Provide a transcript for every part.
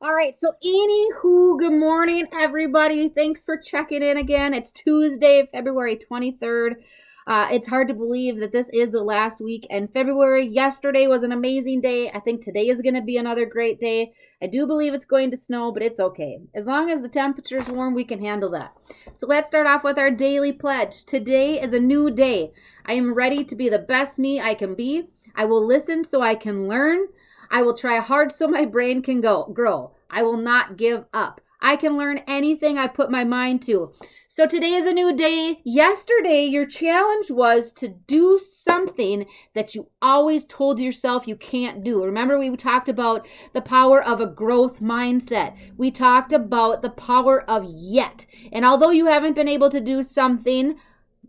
All right, so anywho, good morning, everybody. Thanks for checking in again. It's Tuesday, February 23rd. It's hard to believe that this is the last week in February. Yesterday was an amazing day. I think today is going to be another great day. I do believe it's going to snow, but it's okay. As long as the temperature is warm, we can handle that. So let's start off with our daily pledge. Today is a new day. I am ready to be the best me I can be. I will listen so I can learn. I will try hard so my brain can grow. I will not give up. I can learn anything I put my mind to. So today is a new day. Yesterday, your challenge was to do something that you always told yourself you can't do. Remember, we talked about the power of a growth mindset. We talked about the power of yet. And although you haven't been able to do something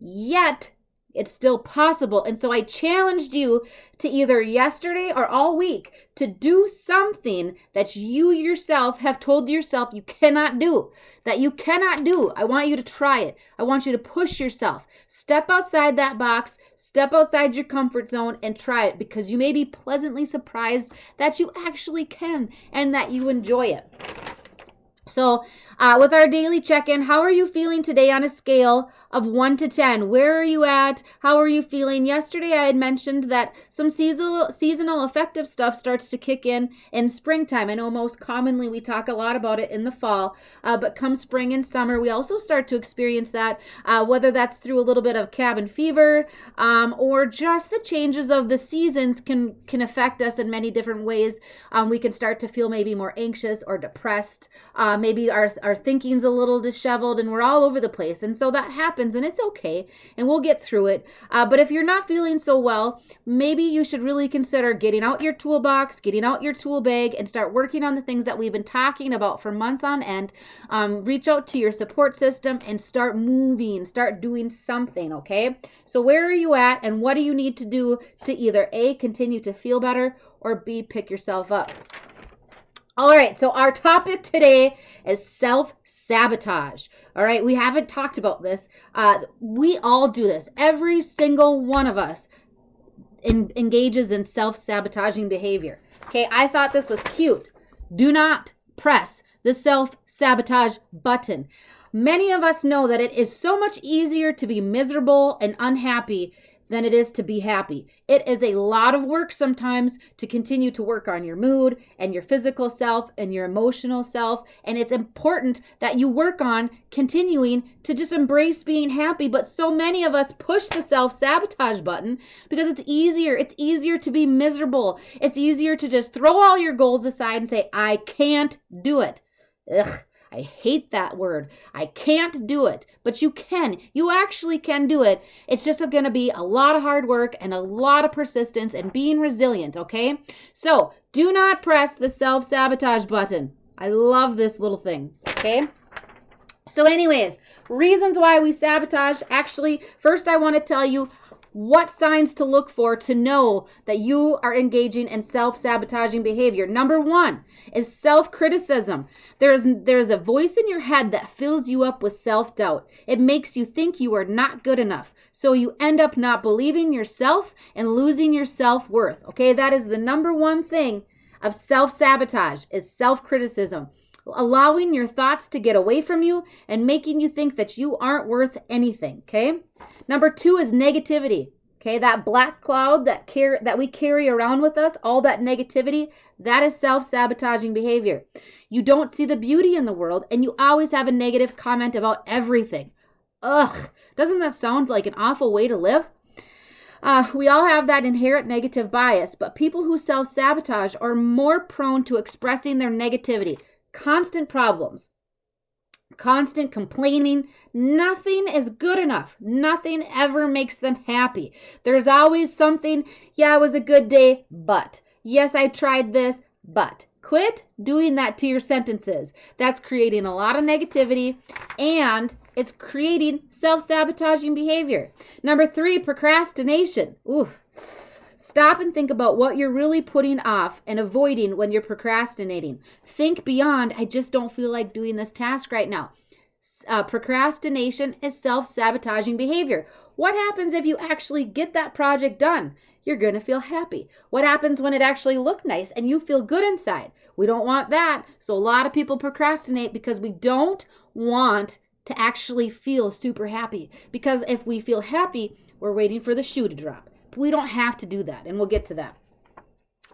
yet, it's still possible. And so I challenged you to either yesterday or all week to do something that you yourself have told yourself you cannot do, that you cannot do. I want you to try it. I want you to push yourself. Step outside that box, step outside your comfort zone and try it, because you may be pleasantly surprised that you actually can and that you enjoy it. So with our daily check-in, how are you feeling today on a scale of 1 to 10? Where are you at? How are you feeling? Yesterday I had mentioned that some seasonal affective stuff starts to kick in springtime. I know most commonly we talk a lot about it in the fall, but come spring and summer, we also start to experience that, whether that's through a little bit of cabin fever or just the changes of the seasons can affect us in many different ways. We can start to feel maybe more anxious or depressed. Maybe our thinking's a little disheveled and we're all over the place. And so that happens and it's okay and we'll get through it. But if you're not feeling so well, maybe you should really consider getting out your toolbox, getting out your tool bag and start working on the things that we've been talking about for months on end. Reach out to your support system and start moving, start doing something, okay? So where are you at and what do you need to do to either A, continue to feel better, or B, pick yourself up? All right, so our topic today is self-sabotage. All right, we haven't talked about this. We all do this. Every single one of us engages in self-sabotaging behavior. Okay, I thought this was cute. Do not press the self-sabotage button. Many of us know that it is so much easier to be miserable and unhappy than it is to be happy. It is a lot of work sometimes to continue to work on your mood and your physical self and your emotional self. And it's important that you work on continuing to just embrace being happy. But so many of us push the self-sabotage button because it's easier. It's easier to be miserable. It's easier to just throw all your goals aside and say, I can't do it. Ugh. I hate that word. I can't do it, but you can. You actually can do it. It's just going to be a lot of hard work and a lot of persistence and being resilient, okay? So do not press the self-sabotage button. I love this little thing, okay? So anyways, reasons why we sabotage. Actually, first I want to tell you what signs to look for to know that you are engaging in self-sabotaging behavior. Number 1 is self-criticism. There is a voice in your head that fills you up with self-doubt. It makes you think you are not good enough. So you end up not believing yourself and losing your self-worth. Okay, that is the number 1 thing of self-sabotage, is self-criticism. Allowing your thoughts to get away from you and making you think that you aren't worth anything, okay? Number 2 is negativity, okay? That black cloud that we carry around with us, all that negativity, that is self-sabotaging behavior. You don't see the beauty in the world and you always have a negative comment about everything. Ugh, doesn't that sound like an awful way to live? We all have that inherent negative bias, but people who self-sabotage are more prone to expressing their negativity. Constant problems, constant complaining. Nothing is good enough. Nothing ever makes them happy. There's always something. Yeah, it was a good day, but. Yes, I tried this, but. Quit doing that to your sentences. That's creating a lot of negativity and it's creating self-sabotaging behavior. Number 3, procrastination. Ooh. Stop and think about what you're really putting off and avoiding when you're procrastinating. Think beyond, I just don't feel like doing this task right now. Procrastination is self-sabotaging behavior. What happens if you actually get that project done? You're going to feel happy. What happens when it actually looks nice and you feel good inside? We don't want that. So a lot of people procrastinate because we don't want to actually feel super happy. Because if we feel happy, we're waiting for the shoe to drop. But we don't have to do that, and we'll get to that.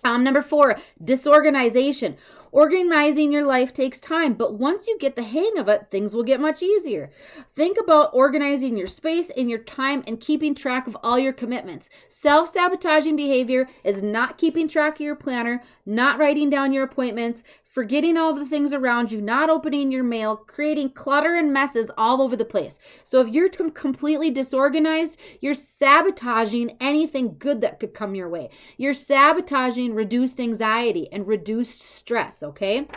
Number 4, disorganization. Organizing your life takes time, but once you get the hang of it, things will get much easier. Think about organizing your space and your time and keeping track of all your commitments. Self-sabotaging behavior is not keeping track of your planner, not writing down your appointments, forgetting all of the things around you, not opening your mail, creating clutter and messes all over the place. So if you're completely disorganized, you're sabotaging anything good that could come your way. You're sabotaging reduced anxiety and reduced stress, okay?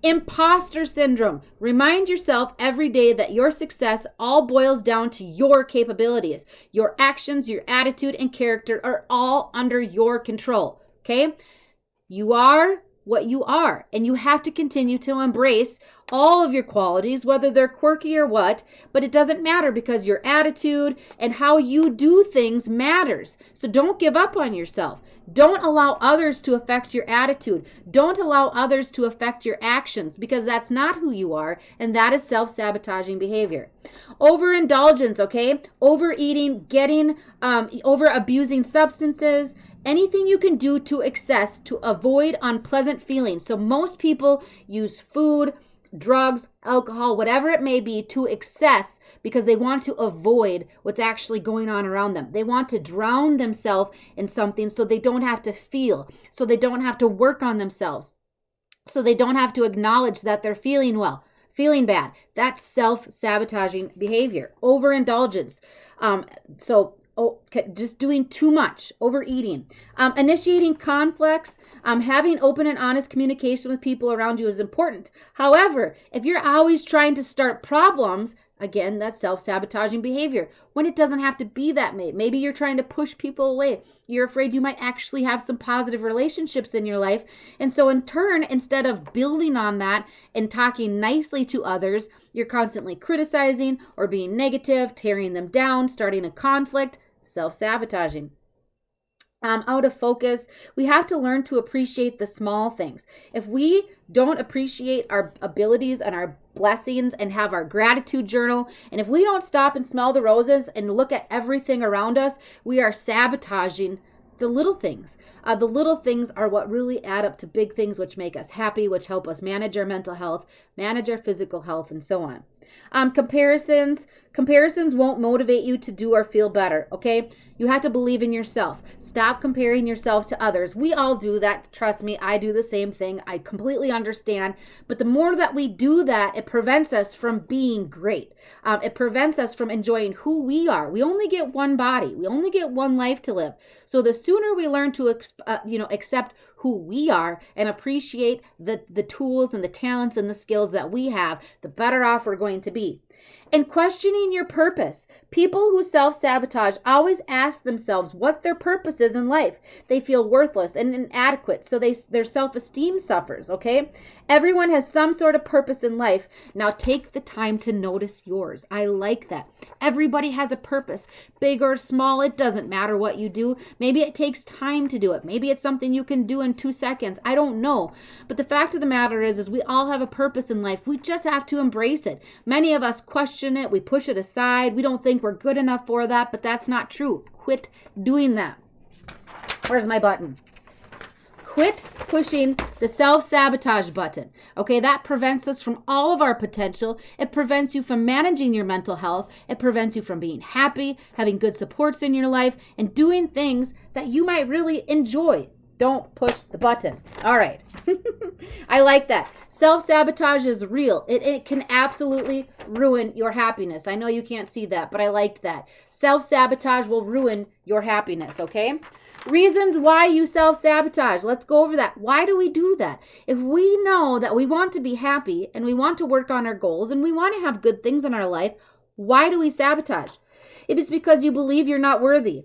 Imposter syndrome. Remind yourself every day that your success all boils down to your capabilities. Your actions, your attitude, and character are all under your control, okay? You are what you are, and you have to continue to embrace all of your qualities, whether they're quirky or what, but it doesn't matter because your attitude and how you do things matters. So don't give up on yourself. Don't allow others to affect your attitude. Don't allow others to affect your actions because that's not who you are, and that is self-sabotaging behavior. Overindulgence, okay? Overeating, over abusing substances, anything you can do to excess to avoid unpleasant feelings. So most people use food, drugs, alcohol, whatever it may be, to excess because they want to avoid what's actually going on around them. They want to drown themselves in something so they don't have to feel, so they don't have to work on themselves, so they don't have to acknowledge that they're feeling bad. That's self-sabotaging behavior. Overindulgence. Just doing too much, overeating, initiating conflicts, having open and honest communication with people around you is important. However, if you're always trying to start problems, again, that's self-sabotaging behavior when it doesn't have to be that way. Maybe you're trying to push people away. You're afraid you might actually have some positive relationships in your life. And so in turn, instead of building on that and talking nicely to others, you're constantly criticizing or being negative, tearing them down, starting a conflict, self-sabotaging. Out of focus. We have to learn to appreciate the small things. If we don't appreciate our abilities and our blessings and have our gratitude journal, and if we don't stop and smell the roses and look at everything around us, we are sabotaging the little things. The little things are what really add up to big things, which make us happy, which help us manage our mental health, manage our physical health, and so on. Comparisons won't motivate you to do or feel better, okay? You have to believe in yourself. Stop comparing yourself to others. We all do that. Trust me, I do the same thing. I completely understand. But the more that we do that, it prevents us from being great. It prevents us from enjoying who we are. We only get one body. We only get one life to live. So the sooner we learn to accept who we are and appreciate the tools and the talents and the skills that we have, the better off we're going to be. And questioning your purpose. People who self-sabotage always ask themselves what their purpose is in life. They feel worthless and inadequate, so their self-esteem suffers, okay? Everyone has some sort of purpose in life. Now take the time to notice yours. I like that. Everybody has a purpose, big or small. It doesn't matter what you do. Maybe it takes time to do it. Maybe it's something you can do in 2 seconds. I don't know. But the fact of the matter is we all have a purpose in life. We just have to embrace it. Many of us question it. We push it aside. We don't think we're good enough for that, but that's not true. Quit doing that. Where's my button? Quit pushing the self-sabotage button. Okay, that prevents us from all of our potential. It prevents you from managing your mental health. It prevents you from being happy, having good supports in your life, and doing things that you might really enjoy. Don't push the button. All right. I like that. Self-sabotage is real. It can absolutely ruin your happiness. I know you can't see that, but I like that. Self-sabotage will ruin your happiness, okay? Reasons why you self-sabotage. Let's go over that. Why do we do that? If we know that we want to be happy and we want to work on our goals and we want to have good things in our life, why do we sabotage? It is because you believe you're not worthy.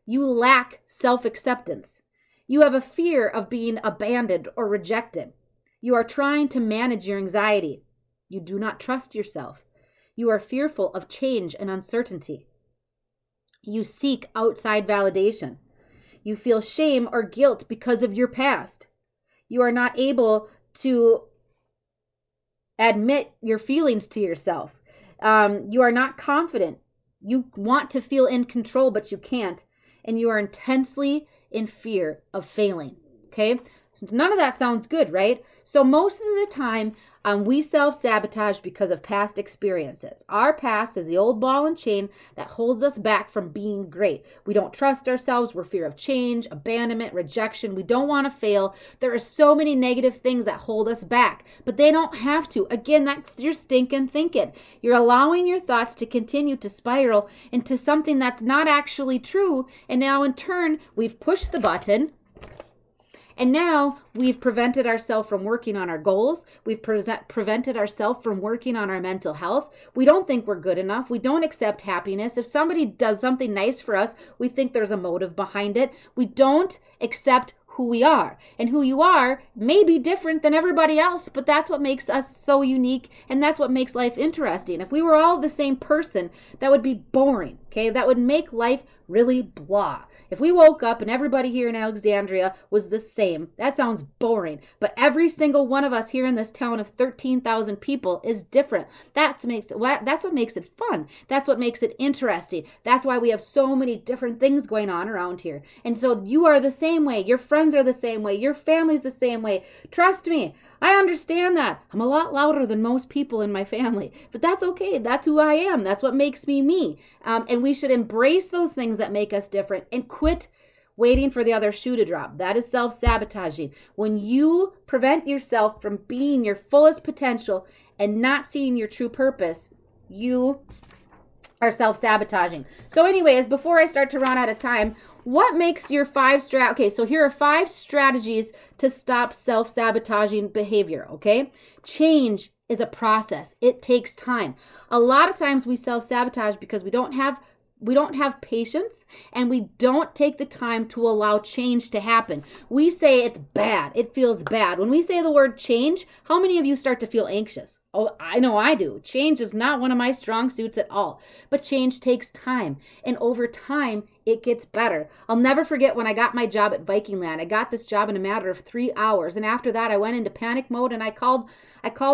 You lack self-acceptance. You have a fear of being abandoned or rejected. You are trying to manage your anxiety. You do not trust yourself. You are fearful of change and uncertainty. You seek outside validation. You feel shame or guilt because of your past. You are not able to admit your feelings to yourself. You are not confident. You want to feel in control, but you can't. And you are intensely in fear of failing. Okay? So none of that sounds good, right? So most of the time, we self-sabotage because of past experiences. Our past is the old ball and chain that holds us back from being great. We don't trust ourselves. We're fear of change, abandonment, rejection. We don't want to fail. There are so many negative things that hold us back, but they don't have to. Again, that's your stinking thinking. You're allowing your thoughts to continue to spiral into something that's not actually true, and now in turn, we've pushed the button. And now we've prevented ourselves from working on our goals. We've prevented ourselves from working on our mental health. We don't think we're good enough. We don't accept happiness. If somebody does something nice for us, we think there's a motive behind it. We don't accept who we are. And who you are may be different than everybody else, but that's what makes us so unique, and that's what makes life interesting. If we were all the same person, that would be boring, okay? That would make life really blah. If we woke up and everybody here in Alexandria was the same, that sounds boring. But every single one of us here in this town of 13,000 people is different. That's what makes it fun. That's what makes it interesting. That's why we have so many different things going on around here. And so you are the same way. Your friends are the same way. Your family's the same way. Trust me, I understand that. I'm a lot louder than most people in my family, but that's okay. That's who I am. That's what makes me me. And we should embrace those things that make us different and quit waiting for the other shoe to drop. That is self-sabotaging. When you prevent yourself from being your fullest potential and not seeing your true purpose, you are self-sabotaging. So anyways, before I start to run out of time, what makes your okay, so here are 5 strategies to stop self-sabotaging behavior, okay? Change is a process. It takes time. A lot of times we self-sabotage because we don't have patience, and we don't take the time to allow change to happen. We say it's bad. It feels bad. When we say the word change, how many of you start to feel anxious? Oh, I know I do. Change is not one of my strong suits at all. But change takes time. And over time, it gets better. I'll never forget when I got my job at Vikingland. I got this job in a matter of 3 hours. And after that, I went into panic mode, and I called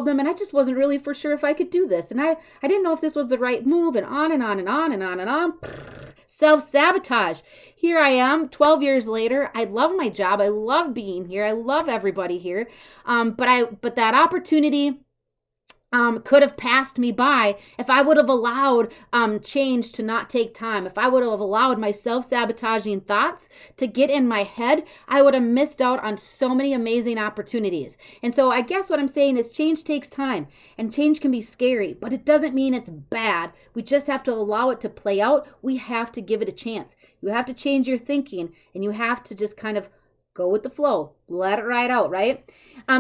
them, and I just wasn't really for sure if I could do this. And I didn't know if this was the right move, and on and on and on and on and on. Self-sabotage. Here I am 12 years later. I love my job. I love being here. I love everybody here. But that opportunity could have passed me by if I would have allowed change to not take time. If I would have allowed my self-sabotaging thoughts to get in my head, I would have missed out on so many amazing opportunities. And so I guess what I'm saying is change takes time, and change can be scary, but it doesn't mean it's bad. We just have to allow it to play out. We have to give it a chance. You have to change your thinking, and you have to just kind of go with the flow. Let it ride out, right?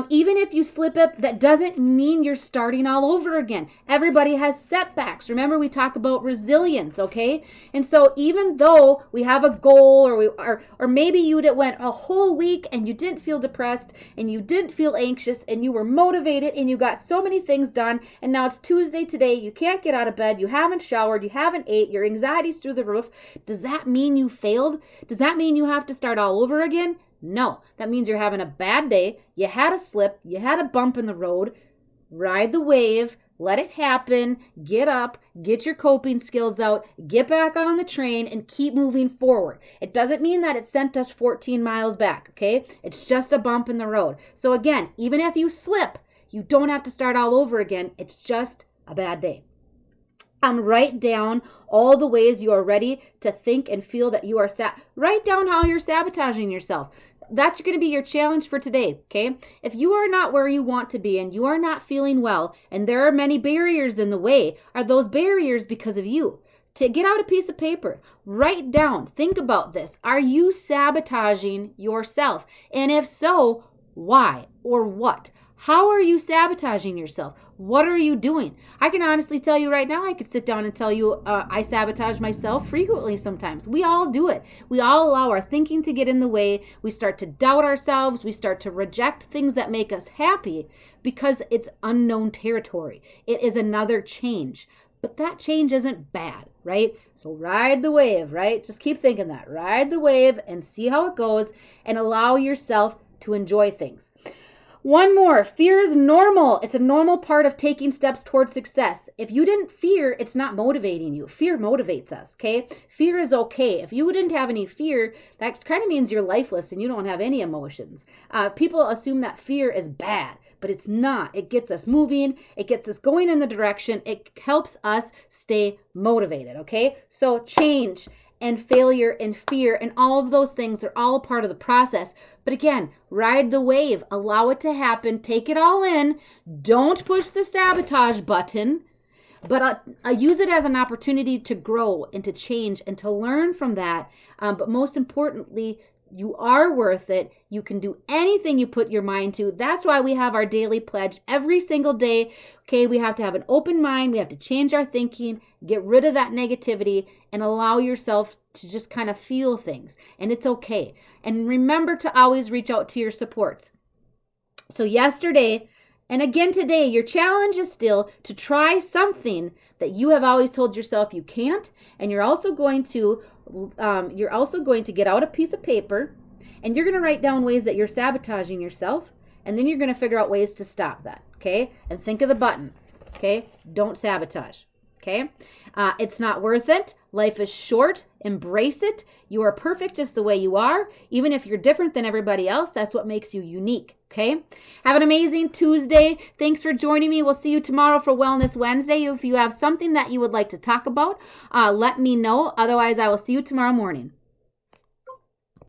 Even if you slip up, that doesn't mean you're starting all over again. Everybody has setbacks. Remember, we talk about resilience, okay? And so even though we have a goal, or maybe you went a whole week and you didn't feel depressed and you didn't feel anxious and you were motivated and you got so many things done, and now it's Tuesday today, you can't get out of bed, you haven't showered, you haven't ate, your anxiety's through the roof. Does that mean you failed? Does that mean you have to start all over again? No, that means you're having a bad day. You had a slip. You had a bump in the road. Ride the wave. Let it happen. Get up. Get your coping skills out. Get back on the train and keep moving forward. It doesn't mean that it sent us 14 miles back, okay? It's just a bump in the road. So again, even if you slip, you don't have to start all over again. It's just a bad day. Write down all the ways you are ready to think and feel that you are write down how you're sabotaging yourself. That's going to be your challenge for today, okay? If you are not where you want to be and you are not feeling well and there are many barriers in the way, are those barriers because of you? To get out a piece of paper, write down, think about this. Are you sabotaging yourself? And if so, why or what? How are you sabotaging yourself? What are you doing? I can honestly tell you right now, I could sit down and tell you I sabotage myself frequently sometimes. We all do it. We all allow our thinking to get in the way. We start to doubt ourselves. We start to reject things that make us happy because it's unknown territory. It is another change. But that change isn't bad, right? So ride the wave, right? Just keep thinking that. Ride the wave and see how it goes and allow yourself to enjoy things. One more. Fear is normal. It's a normal part of taking steps towards success. If you didn't fear, it's not motivating you. Fear motivates us, okay? Fear is okay. If you didn't have any fear, that kind of means you're lifeless and you don't have any emotions. People assume that fear is bad, but it's not. It gets us moving. It gets us going in the direction. It helps us stay motivated, okay? So change and failure and fear and all of those things are all a part of the process. But again, ride the wave, allow it to happen, take it all in. Don't push the sabotage button, but use it as an opportunity to grow and to change and to learn from that. But most importantly, you are worth it. You can do anything you put your mind to. That's why we have our daily pledge every single day. Okay, we have to have an open mind. We have to change our thinking, get rid of that negativity, and allow yourself to just kind of feel things. And it's okay. And remember to always reach out to your supports. So yesterday, and again today, your challenge is still to try something that you have always told yourself you can't. And you're also going to get out a piece of paper and you're going to write down ways that you're sabotaging yourself. And then you're going to figure out ways to stop that. Okay. And think of the button. Okay. Don't sabotage. Okay. It's not worth it. Life is short. Embrace it. You are perfect just the way you are. Even if you're different than everybody else, that's what makes you unique. Okay. Have an amazing Tuesday. Thanks for joining me. We'll see you tomorrow for Wellness Wednesday. If you have something that you would like to talk about, let me know. Otherwise, I will see you tomorrow morning.